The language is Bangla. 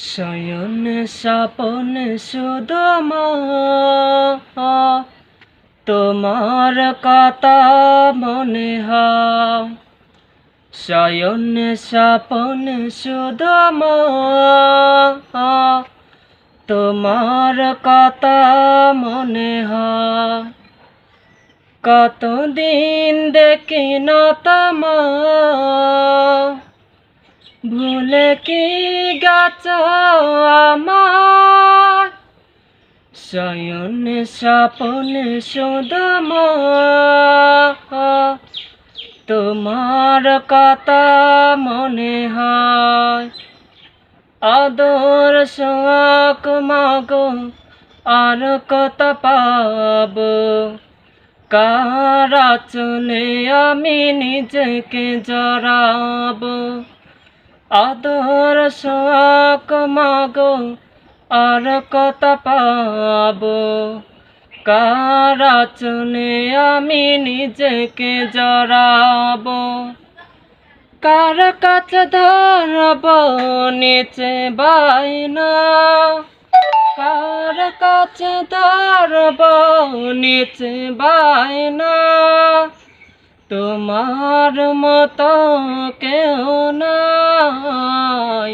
শয়ন স্বপন শুধু তোমার কথা মনে হয়। শয়ন স্বপন শুধু তোমার কথা মনে হয়। কতদিন দেখি না তোমার, ভুলে কি গেছ আমার। শয়ন স্বপন শুধু তোমার কথা মনে হয়। আদর শোক মাগো আর কত পাব, কার আঁচলে আমি নিজেকে জড়াব। আদর শোক মাগো আর কত পাব, কার আঁচলে আমি নিজেকে জড়াব। কার কাছে ধরব নিচে বায়না, কার কাছে ধরব নিচে বায়না। তোমার মতো কেউ নাই।